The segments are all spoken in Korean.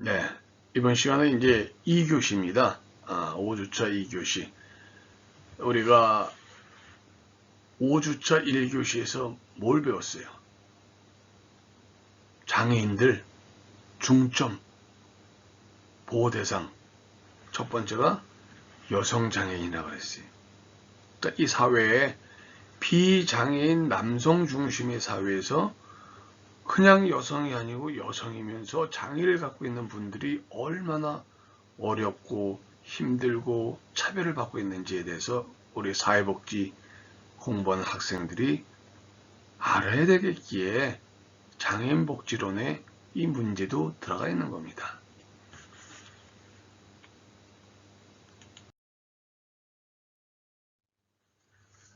네, 이번 시간은 이제 2교시입니다. 5주차 2교시. 우리가 5주차 1교시에서 뭘 배웠어요? 장애인들 중점 보호 대상. 첫 번째가 여성 장애인이라고 했어요. 그러니까 이 사회에 비장애인 남성 중심의 사회에서 그냥 여성이 아니고 여성이면서 장애를 갖고 있는 분들이 얼마나 어렵고 힘들고 차별을 받고 있는지에 대해서 우리 사회복지 공부하는 학생들이 알아야 되겠기에 장애인 복지론에 이 문제도 들어가 있는 겁니다.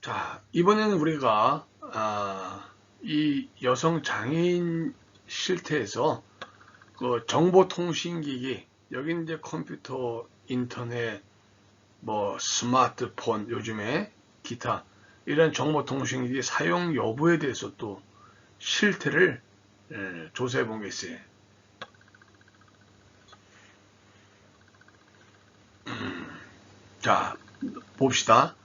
자, 이번에는 우리가 이 여성 장애인 실태에서 그 정보통신기기, 여기 이제 컴퓨터, 인터넷, 뭐 스마트폰, 요즘에 기타 이런 정보통신기기 사용 여부에 대해서 또 실태를 조사해 본 게 있어요. 자, 봅시다.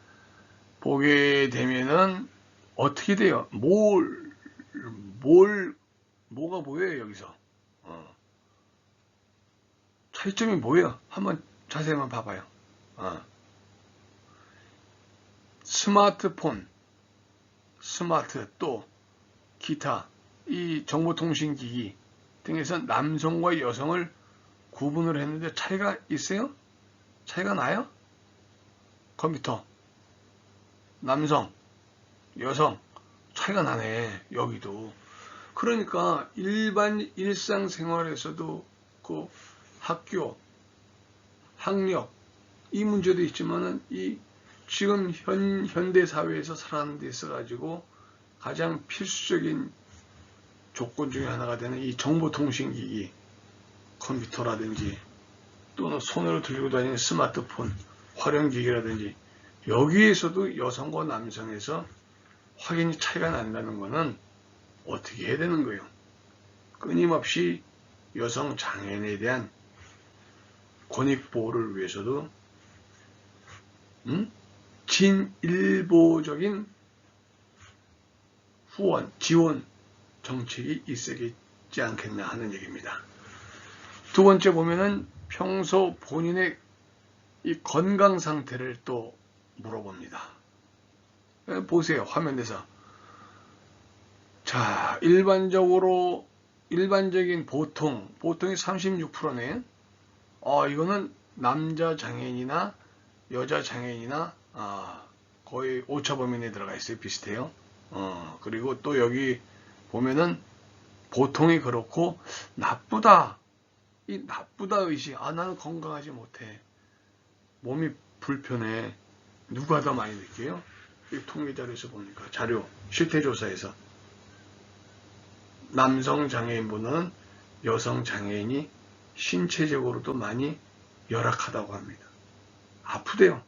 보게 되면은 어떻게 돼요? 뭐가 보여요, 여기서? 차이점이 뭐예요? 한번 자세히 한번 봐봐요. 스마트폰, 스마트 또 기타 이 정보통신기기 등에서 남성과 여성을 구분을 했는데 차이가 있어요? 차이가 나요? 컴퓨터, 남성, 여성 차이가 나네. 여기도. 그러니까 일반 일상생활에서도 그 학교, 학력 이 문제도 있지만은 이 지금 현대 사회에서 살아가는 데 있어 가지고 가장 필수적인 조건 중에 하나가 되는 이 정보통신기기, 컴퓨터라든지 또는 손으로 들고 다니는 스마트폰, 활용기기라든지 여기에서도 여성과 남성에서 확연히 차이가 난다는 것은 어떻게 해야 되는 거예요? 끊임없이 여성 장애인에 대한 권익보호를 위해서도 진일보적인 후원, 지원 정책이 있어야겠지 않겠나 하는 얘기입니다. 두 번째 보면은 평소 본인의 이 건강 상태를 또 물어봅니다. 보세요, 화면에서. 자, 일반적인 보통이 36%네. 이거는 남자 장애인이나 여자 장애인이나 거의 오차범위에 들어가 있어요. 비슷해요. 그리고 또 여기 보면은 보통이 그렇고 나쁘다. 이 나쁘다 의식. 나는 건강하지 못해. 몸이 불편해. 누가 더 많이 느껴요? 이 통계 자료에서 보니까 자료 실태조사에서 남성 장애인보다는 여성 장애인이 신체적으로도 많이 열악하다고 합니다. 아프대요.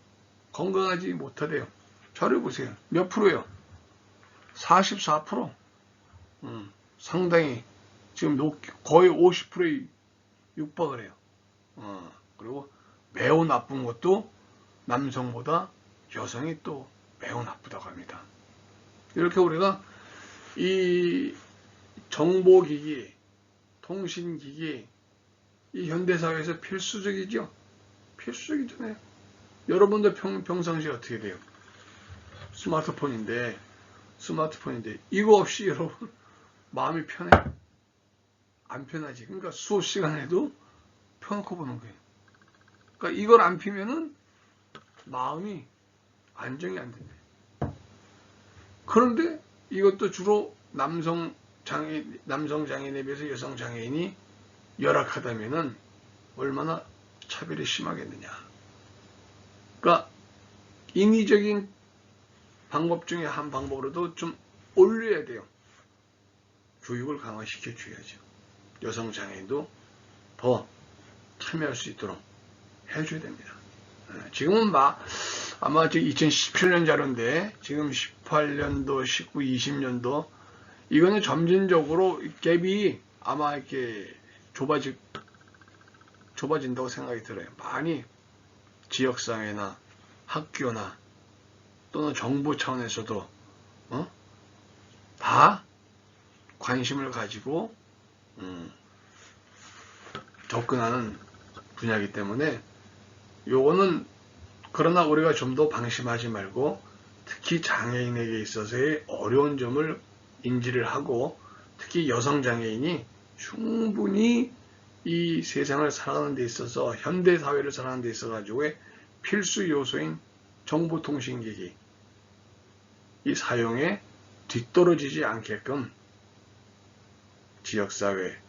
건강하지 못하대요. 자료 보세요. 몇 프로예요? 44%. 상당히 지금 거의 50%에 육박을 해요. 그리고 매우 나쁜 것도 남성보다 여성이 또 매우 나쁘다고 합니다. 이렇게 우리가 이 정보기기, 통신기기, 이 현대사회에서 필수적이죠. 필수적이잖아요. 여러분들 평상시에 어떻게 돼요? 스마트폰인데 이거 없이 여러분 마음이 편해? 안 편하지. 그러니까 수업 시간에도 펴놓고 보는 거예요. 그러니까 이걸 안 피면은 마음이 안정이 안 된대. 그런데 이것도 주로 남성 장애인에 비해서 여성 장애인이 열악하다면은 얼마나 차별이 심하겠느냐. 그러니까 인위적인 방법 중에 한 방법으로도 좀 올려야 돼요. 교육을 강화시켜 줘야죠. 여성 장애인도 더 참여할 수 있도록 해줘야 됩니다. 지금은 아마 2017년 자료인데 지금 18년도, 19, 20년도 이거는 점진적으로 갭이 아마 이렇게 좁아질 좁아진다고 생각이 들어요. 많이 지역사회나 학교나 또는 정부 차원에서도 다 관심을 가지고 접근하는 분야이기 때문에 요거는 그러나 우리가 좀 더 방심하지 말고 특히 장애인에게 있어서의 어려운 점을 인지를 하고 특히 여성 장애인이 충분히 이 세상을 살아가는 데 있어서 현대 사회를 살아가는 데 있어 가지고의 필수 요소인 정보통신기기 이 사용에 뒤떨어지지 않게끔 지역사회,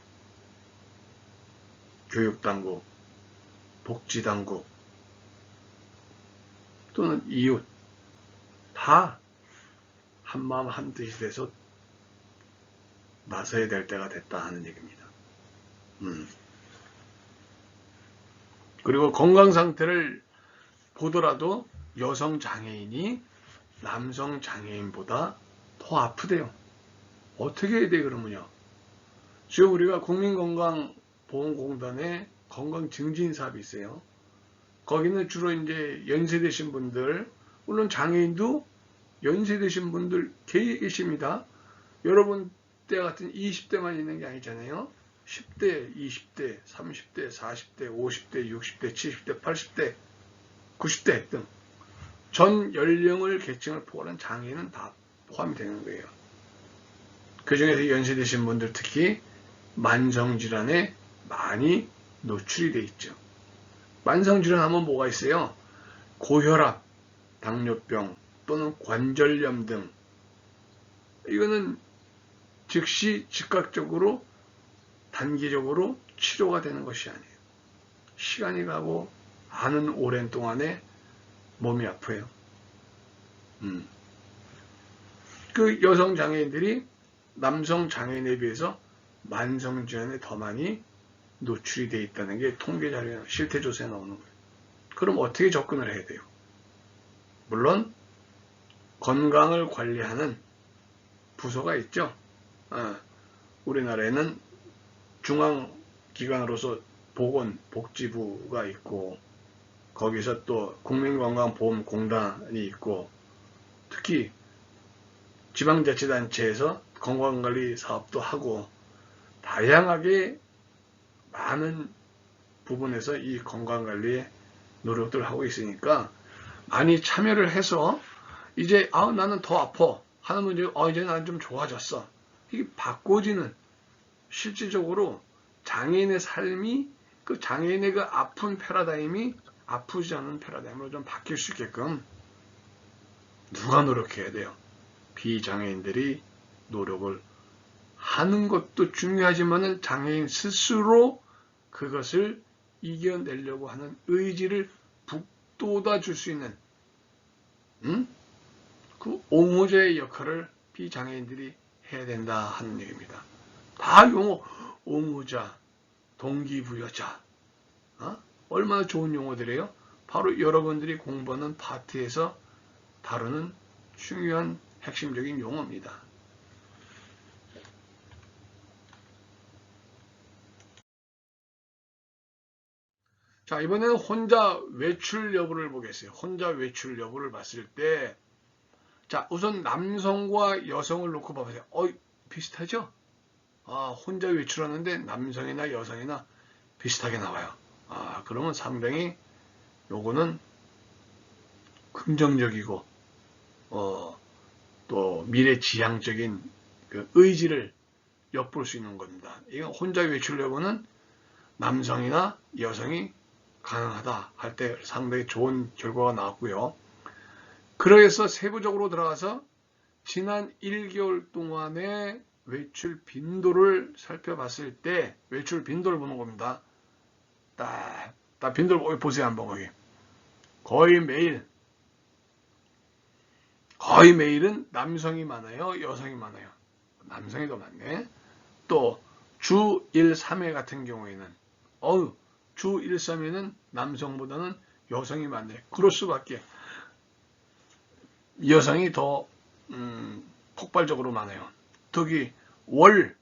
교육당국, 복지당국 또는 이웃 다 한마음 한뜻이 돼서 나서야 될 때가 됐다 하는 얘기입니다. 그리고 건강 상태를 보더라도 여성 장애인이 남성 장애인보다 더 아프대요. 어떻게 해야 돼 그러면요? 지금 우리가 국민건강보험공단에 건강증진 사업이 있어요. 거기는 주로 이제 연세되신 분들, 물론 장애인도 연세되신 분들 계십니다. 여러분 때 같은 20대만 있는 게 아니잖아요. 10대, 20대, 30대, 40대, 50대, 60대, 70대, 80대, 90대 등 전 연령을 계층을 포괄한 장애인은 다 포함이 되는 거예요. 그 중에서 연세되신 분들 특히 만성질환에 많이 노출이 돼 있죠. 만성질환 하면 뭐가 있어요? 고혈압, 당뇨병 또는 관절염 등 이거는 즉시 즉각적으로 단기적으로 치료가 되는 것이 아니에요. 시간이 가고 아는 오랜 동안에 몸이 아파요. 그 여성 장애인들이 남성 장애인에 비해서 만성질환에 더 많이 노출이 되어 있다는 게 통계 자료나 실태 조사에 나오는 거예요. 그럼 어떻게 접근을 해야 돼요? 물론 건강을 관리하는 부서가 있죠. 우리나라에는 중앙기관으로서 보건복지부가 있고 거기서 또 국민건강보험공단이 있고 특히 지방자치단체에서 건강관리 사업도 하고 다양하게 많은 부분에서 이 건강관리에 노력들을 하고 있으니까 많이 참여를 해서 이제 나는 더 아파 하는 분들이 이제 나는 좀 좋아졌어. 이게 바꿔지는 실질적으로 장애인의 삶이 그 장애인의 그 아픈 패러다임이 아프지 않은 패러다임으로 좀 바뀔 수 있게끔 누가 노력해야 돼요? 비장애인들이 노력을 하는 것도 중요하지만 장애인 스스로 그것을 이겨내려고 하는 의지를 북돋아 줄 수 있는 그 옹호자의 역할을 비장애인들이 해야 된다 하는 얘기입니다. 다 용어, 옹호자, 동기부여자 얼마나 좋은 용어들이에요? 바로 여러분들이 공부하는 파트에서 다루는 중요한 핵심적인 용어입니다. 자, 이번에는 혼자 외출 여부를 보겠어요. 혼자 외출 여부를 봤을 때, 자, 우선 남성과 여성을 놓고 봐보세요. 비슷하죠? 혼자 외출하는데 남성이나 여성이나 비슷하게 나와요. 그러면 상당히 요거는 긍정적이고, 또 미래지향적인 그 의지를 엿볼 수 있는 겁니다. 이건 혼자 외출 여부는 남성이나 여성이 가능하다 할 때 상당히 좋은 결과가 나왔고요. 그래서 세부적으로 들어가서 지난 1개월 동안의 외출 빈도를 살펴봤을 때 외출 빈도를 보는 겁니다. 딱 빈도를 보세요. 한번 거기. 거의 매일은 남성이 많아요. 여성이 많아요. 남성이 더 많네. 또 주 1, 3회 같은 경우에는 주 1, 3회는 남성보다는 여성이 많네. 그럴 수밖에. 여성이 더 폭발적으로 많아요. 특히 월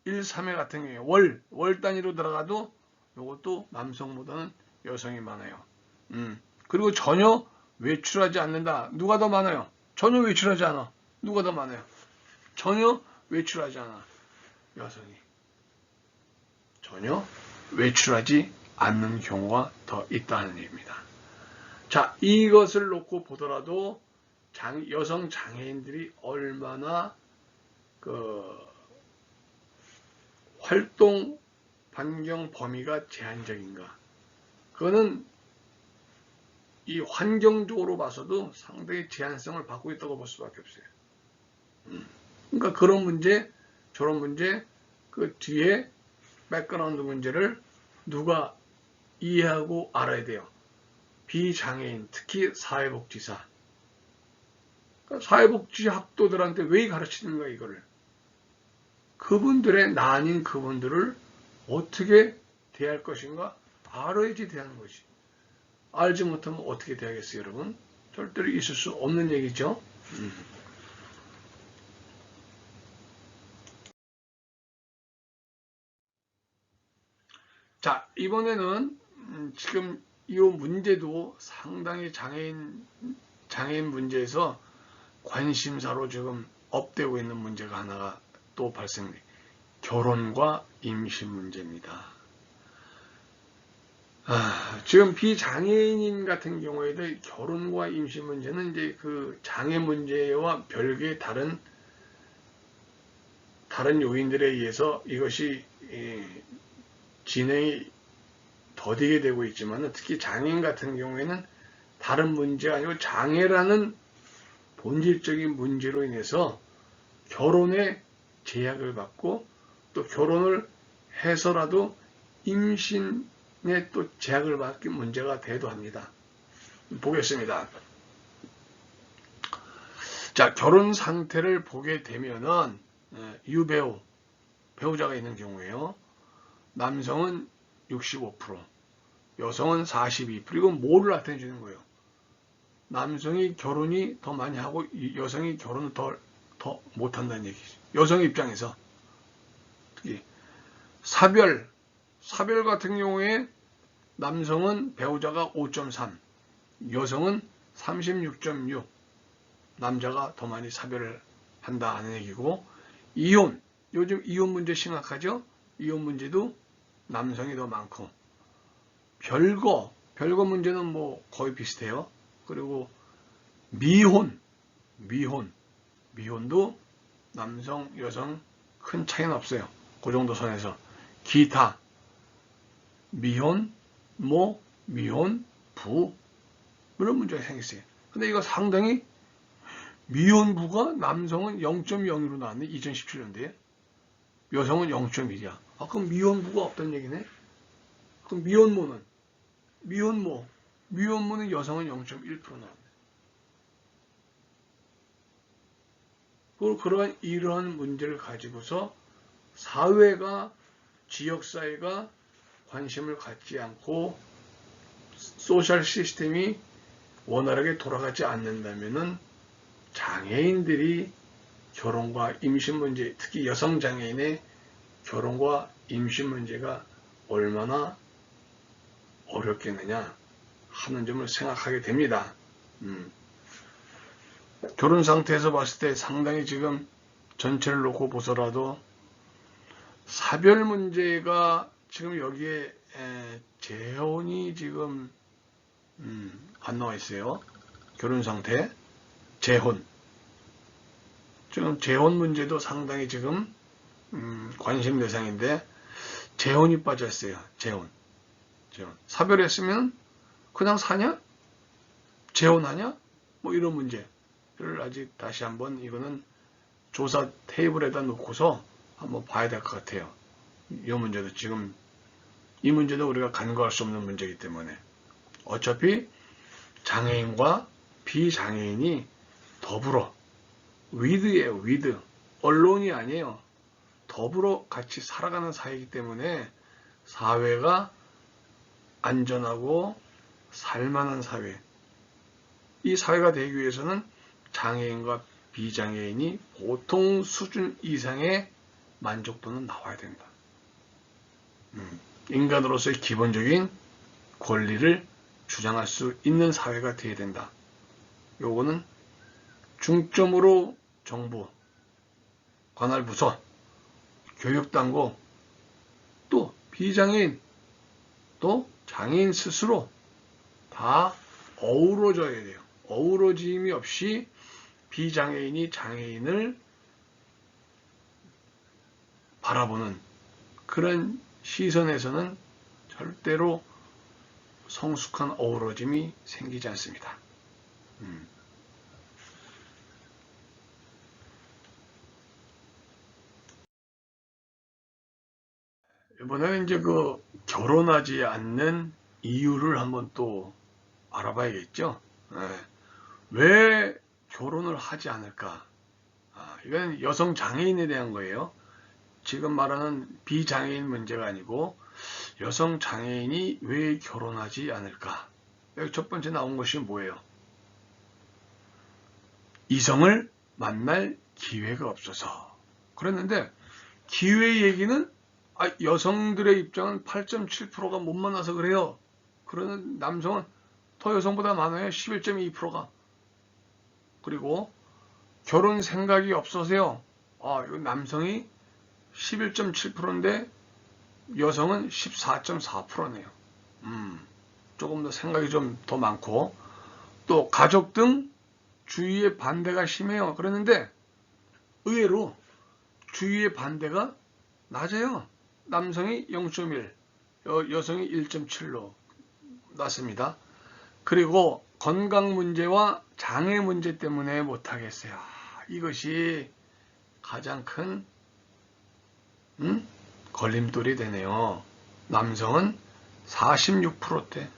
1, 3회 같은 경우에 월 단위로 들어가도 이것도 남성보다는 여성이 많아요. 그리고 전혀 외출하지 않는다. 누가 더 많아요? 전혀 외출하지 않아. 누가 더 많아요? 전혀 외출하지 않아. 여성이. 전혀 외출하지 않는 경우가 더 있다는 얘기입니다. 자, 이것을 놓고 보더라도 여성 장애인들이 얼마나 활동 반경 범위가 제한적인가. 그거는 이 환경적으로 봐서도 상당히 제한성을 받고 있다고 볼 수밖에 없어요. 그러니까 그런 문제, 저런 문제, 그 뒤에 백그라운드 문제를 누가 이해하고 알아야 돼요. 비장애인, 특히 사회복지사. 그러니까 사회복지 학도들한테 왜 가르치는 거야, 이거를. 그분들의 난인 그분들을 어떻게 대할 것인가 알아야지 대하는 것이. 알지 못하면 어떻게 대하겠어요, 여러분? 절대로 있을 수 없는 얘기죠. 자, 이번에는 지금 이 문제도 상당히 장애인 문제에서 관심사로 지금 업되고 있는 문제가 하나가 또 발생돼. 결혼과 임신 문제입니다. 지금 비장애인 같은 경우에도 결혼과 임신 문제는 이제 그 장애 문제와 별개의 다른 요인들에 의해서 이것이 진행이 더디게 되고 있지만 특히 장애인 같은 경우에는 다른 문제가 아니고 장애라는 본질적인 문제로 인해서 결혼에 제약을 받고 또 결혼을 해서라도 임신에 또 제약을 받기 문제가 되기도 합니다. 보겠습니다. 자, 결혼 상태를 보게 되면은 배우자가 있는 경우에요. 남성은 65%, 여성은 42%. 이건 뭐를 나타내 주는 거예요? 남성이 결혼이 더 많이 하고 여성이 결혼을 더 못한다는 얘기죠. 여성 입장에서. 특히 사별 같은 경우에 남성은 배우자가 5.3, 여성은 36.6, 남자가 더 많이 사별을 한다 하는 얘기고, 이혼, 요즘 이혼 문제 심각하죠? 이혼 문제도 남성이 더 많고, 별거 문제는 뭐 거의 비슷해요. 그리고 미혼도 남성, 여성 큰 차이는 없어요. 그 정도 선에서. 기타, 미혼, 미혼, 부 이런 문제가 생겼어요. 근데 이거 상당히 미혼부가 남성은 0.0으로 나왔네. 2017년도에. 여성은 0.1이야. 그럼 미혼부가 없다는 얘기네. 그럼 미혼모는 여성은 0.1% 나왔네. 그러한 이러한 문제를 가지고서 지역사회가 관심을 갖지 않고 소셜 시스템이 원활하게 돌아가지 않는다면은 장애인들이 결혼과 임신 문제, 특히 여성 장애인의 결혼과 임신 문제가 얼마나 어렵겠느냐 하는 점을 생각하게 됩니다. 결혼 상태에서 봤을 때 상당히 지금 전체를 놓고 보더라도 사별 문제가 지금 여기에 재혼이 지금 안 나와 있어요. 결혼 상태, 재혼. 지금 재혼 문제도 상당히 지금 관심 대상인데 재혼이 빠졌어요. 재혼. 사별했으면 그냥 사냐? 재혼하냐? 뭐 이런 문제를 아직 다시 한번 이거는 조사 테이블에다 놓고서 한번 봐야 될 것 같아요. 이 문제도 지금 이 문제도 우리가 간과할 수 없는 문제이기 때문에 어차피 장애인과 비장애인이 더불어 위드예요. 위드. 언론이 아니에요. 더불어 같이 살아가는 사회이기 때문에 사회가 안전하고 살만한 사회. 이 사회가 되기 위해서는 장애인과 비장애인이 보통 수준 이상의 만족도는 나와야 된다. 인간으로서의 기본적인 권리를 주장할 수 있는 사회가 되어야 된다. 요거는 중점으로 정부, 관할 부서, 교육당국, 또 비장애인, 또 장애인 스스로 다 어우러져야 돼요. 어우러짐이 없이 비장애인이 장애인을 바라보는 그런 시선에서는 절대로 성숙한 어우러짐이 생기지 않습니다. 이번에는 이제 결혼하지 않는 이유를 한번 또 알아봐야겠죠. 왜 결혼을 하지 않을까? 이건 여성 장애인에 대한 거예요. 지금 말하는 비장애인 문제가 아니고 여성 장애인이 왜 결혼하지 않을까? 여기 첫 번째 나온 것이 뭐예요? 이성을 만날 기회가 없어서. 그랬는데 기회 얘기는 여성들의 입장은 8.7%가 못 만나서 그래요. 그러는 남성은 더 여성보다 많아요. 11.2%가. 그리고 결혼 생각이 없어서요. 이거 남성이 11.7%인데 여성은 14.4%네요. 조금 더 생각이 좀 더 많고, 또 가족 등 주위의 반대가 심해요. 그랬는데 의외로 주위의 반대가 낮아요. 남성이 0.1, 여성이 1.7로 낮습니다. 그리고 건강 문제와 장애 문제 때문에 못하겠어요. 이것이 가장 큰 걸림돌이 되네요. 남성은 46%대,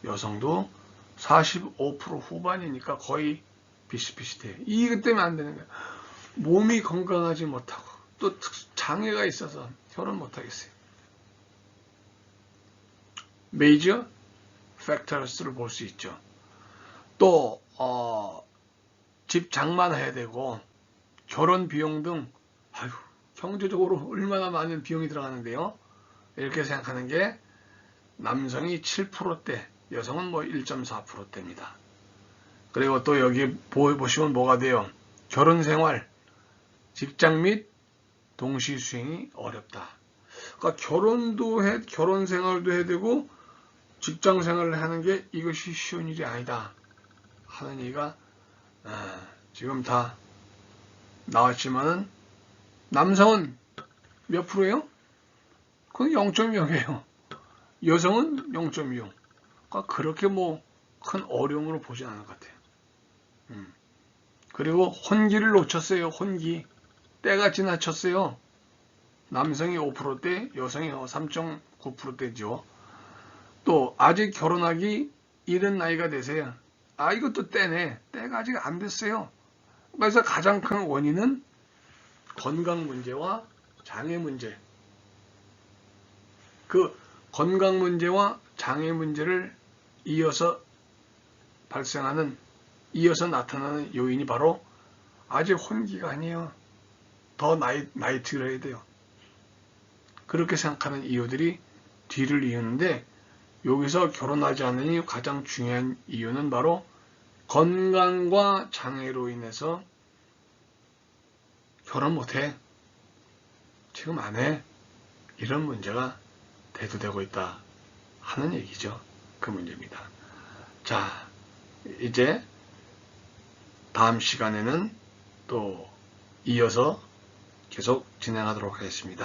여성도 45% 후반이니까 거의 비슷비슷해요. 이것 때문에 안 되는 거예요. 몸이 건강하지 못하고 또 장애가 있어서 결혼 못하겠어요. 메이저 팩터스를 볼 수 있죠. 또 집 장만해야 되고 결혼 비용 등 경제적으로 얼마나 많은 비용이 들어가는데요. 이렇게 생각하는 게 남성이 7%대, 여성은 1.4%대입니다. 그리고 또 여기 보시면 뭐가 돼요? 결혼 생활, 직장 및 동시 수행이 어렵다. 그러니까 결혼 생활도 해야 되고 직장 생활을 하는 게 이것이 쉬운 일이 아니다 하는 얘기가 지금 다 나왔지만은 남성은 몇 프로예요? 그건 0.0이에요. 여성은 0.6. 그러니까 그렇게 큰 어려움으로 보지 않은 것 같아요. 그리고 혼기를 놓쳤어요. 혼기. 때가 지나쳤어요. 남성이 5%대, 여성이 3.9%대죠. 또 아직 결혼하기 이른 나이가 되세요. 이것도 때네. 때가 아직 안 됐어요. 그래서 가장 큰 원인은 건강 문제와 장애 문제. 그 건강 문제와 장애 문제를 이어서 나타나는 요인이 바로 아직 혼기가 아니에요. 더 나이 들어야 돼요. 그렇게 생각하는 이유들이 뒤를 이유는데 여기서 결혼하지 않는 이유 가장 중요한 이유는 바로 건강과 장애로 인해서 결혼 못해. 지금 안 해. 이런 문제가 대두되고 있다 하는 얘기죠. 그 문제입니다. 자, 이제 다음 시간에는 또 이어서 계속 진행하도록 하겠습니다.